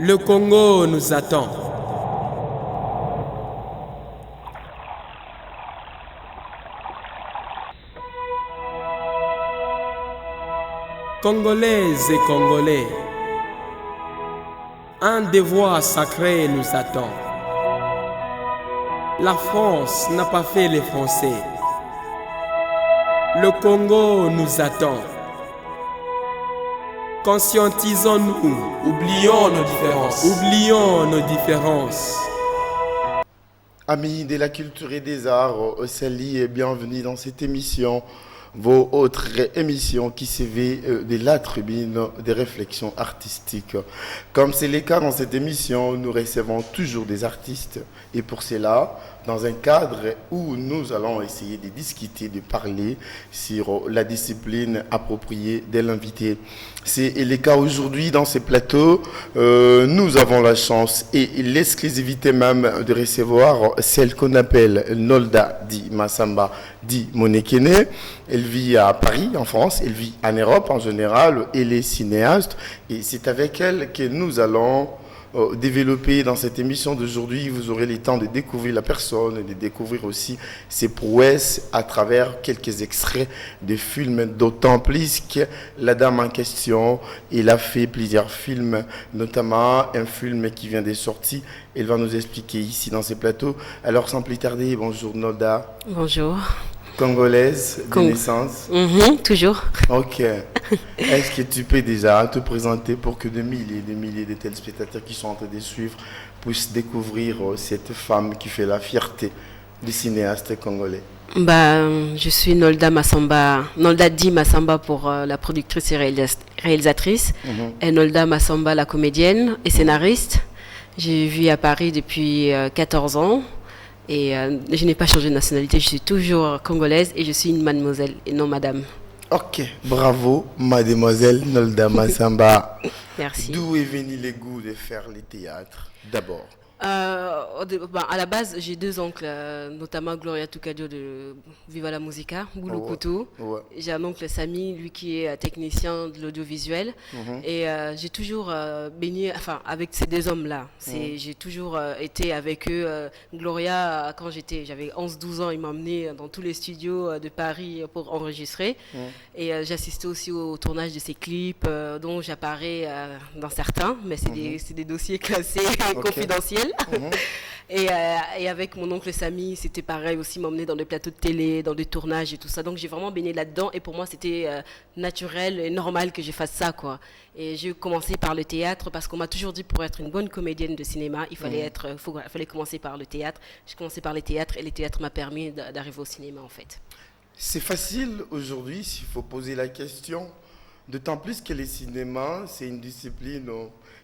Le Congo nous attend. Congolaises et Congolais, un devoir sacré nous attend. La France n'a pas fait les Français. Le Congo nous attend. Conscientisons-nous, oublions nos différences. Oublions nos différences. Amis de la culture et des arts, salut et bienvenue dans cette émission, vos autres émissions qui s'éveillent de la tribune des réflexions artistiques. Comme c'est le cas dans cette émission, nous recevons toujours des artistes et pour cela, dans un cadre où nous allons essayer de discuter, de parler sur la discipline appropriée de l'invité. C'est le cas aujourd'hui dans ce plateau. Nous avons la chance et l'exclusivité même de recevoir celle qu'on appelle Nolda Di Massamba Di Monekene. Elle vit à Paris, en France. Elle vit en Europe en général. Elle est cinéaste. Et c'est avec elle que nous allons développer dans cette émission d'aujourd'hui. Vous aurez le temps de découvrir la personne et de découvrir aussi ses prouesses à travers quelques extraits de films, d'autant plus que la dame en question, elle a fait plusieurs films, notamment un film qui vient de sortir. Elle va nous expliquer ici dans ces plateaux. Alors sans plus tarder, bonjour Nolda. Bonjour. Congolaise de naissance. Toujours. Ok. Est-ce que tu peux déjà te présenter pour que des milliers de téléspectateurs qui sont en train de suivre puissent découvrir cette femme qui fait la fierté des cinéastes congolais? Je suis Nolda Di Massamba pour la productrice et réalisatrice, et Nolda Massamba la comédienne et scénariste. J'ai vécu à Paris depuis 14 ans. Et je n'ai pas changé de nationalité, je suis toujours congolaise et je suis une mademoiselle et non madame. Ok, bravo mademoiselle Nolda Massamba. Merci. D'où est venu le goût de faire le théâtre d'abord? À la base, j'ai deux oncles, notamment Gloria Tucadio de Viva la Musica, Boulou Koutou. Ouais. J'ai un oncle Samy, lui qui est technicien de l'audiovisuel. Et j'ai toujours baigné avec ces deux hommes-là. J'ai toujours été avec eux. Gloria, quand j'avais 11-12 ans, il m'a emmené dans tous les studios de Paris pour enregistrer. Et j'assistais aussi au tournage de ses clips, dont j'apparais dans certains, mais c'est des dossiers classés confidentiels. Et avec mon oncle Samy, c'était pareil aussi, m'emmener dans des plateaux de télé, dans des tournages et tout ça. Donc j'ai vraiment baigné là-dedans et pour moi c'était naturel et normal que je fasse ça, quoi. Et j'ai commencé par le théâtre parce qu'on m'a toujours dit pour être une bonne comédienne de cinéma, il fallait commencer par le théâtre. J'ai commencé par le théâtre et le théâtre m'a permis d'arriver au cinéma en fait. C'est facile aujourd'hui s'il faut poser la question, d'autant plus que le cinéma c'est une discipline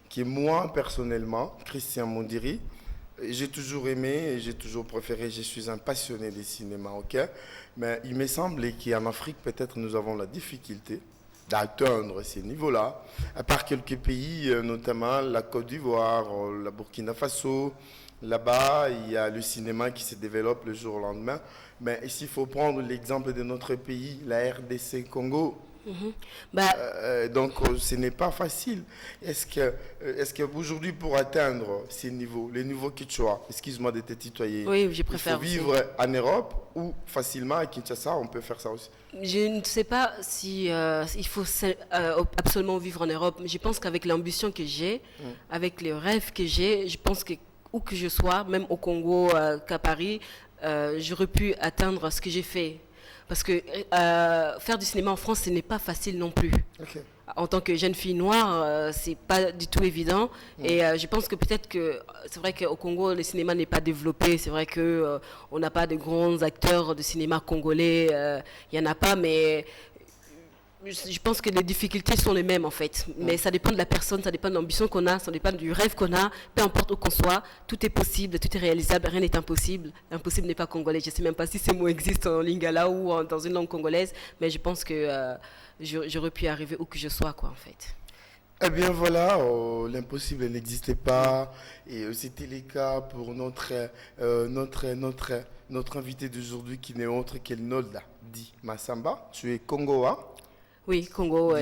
qui moi personnellement, Christian Mondiri, j'ai toujours aimé et j'ai toujours préféré, je suis un passionné du cinéma, ok? Mais il me semble qu'en Afrique, peut-être nous avons la difficulté d'atteindre ces niveaux-là, à part quelques pays, notamment la Côte d'Ivoire, la Burkina Faso. Là-bas, il y a le cinéma qui se développe le jour au lendemain. Mais s'il faut prendre l'exemple de notre pays, la RDC Congo, donc ce n'est pas facile. Est-ce que aujourd'hui pour atteindre ces niveaux, les niveaux Quechua, excuse-moi de te tutoyer, oui, je préfère il faut vivre en Europe ou facilement à Kinshasa, on peut faire ça aussi? Je ne sais pas si il faut absolument vivre en Europe. Je pense qu'avec l'ambition que j'ai, avec les rêves que j'ai, je pense que où que je sois, même au Congo, qu'à Paris, j'aurais pu atteindre ce que j'ai fait. Parce que faire du cinéma en France, ce n'est pas facile non plus. Okay. En tant que jeune fille noire, c'est pas du tout évident. Et je pense que peut-être que c'est vrai qu'au Congo, le cinéma n'est pas développé. C'est vrai que on n'a pas de grands acteurs de cinéma congolais. Il y en a pas, mais je pense que les difficultés sont les mêmes en fait. Mais ça dépend de la personne, ça dépend de l'ambition qu'on a, ça dépend du rêve qu'on a. Peu importe où qu'on soit, tout est possible, tout est réalisable, rien n'est impossible. L'impossible n'est pas congolais. Je ne sais même pas si ces mots existent en lingala ou dans une langue congolaise, mais je pense que j'aurais pu arriver où que je sois, quoi, en fait. Eh bien voilà, l'impossible n'existait pas et c'était le cas pour notre invité d'aujourd'hui qui n'est autre qu'elle Nolda Di Massamba. Tu es Congoa. Oui, Congo.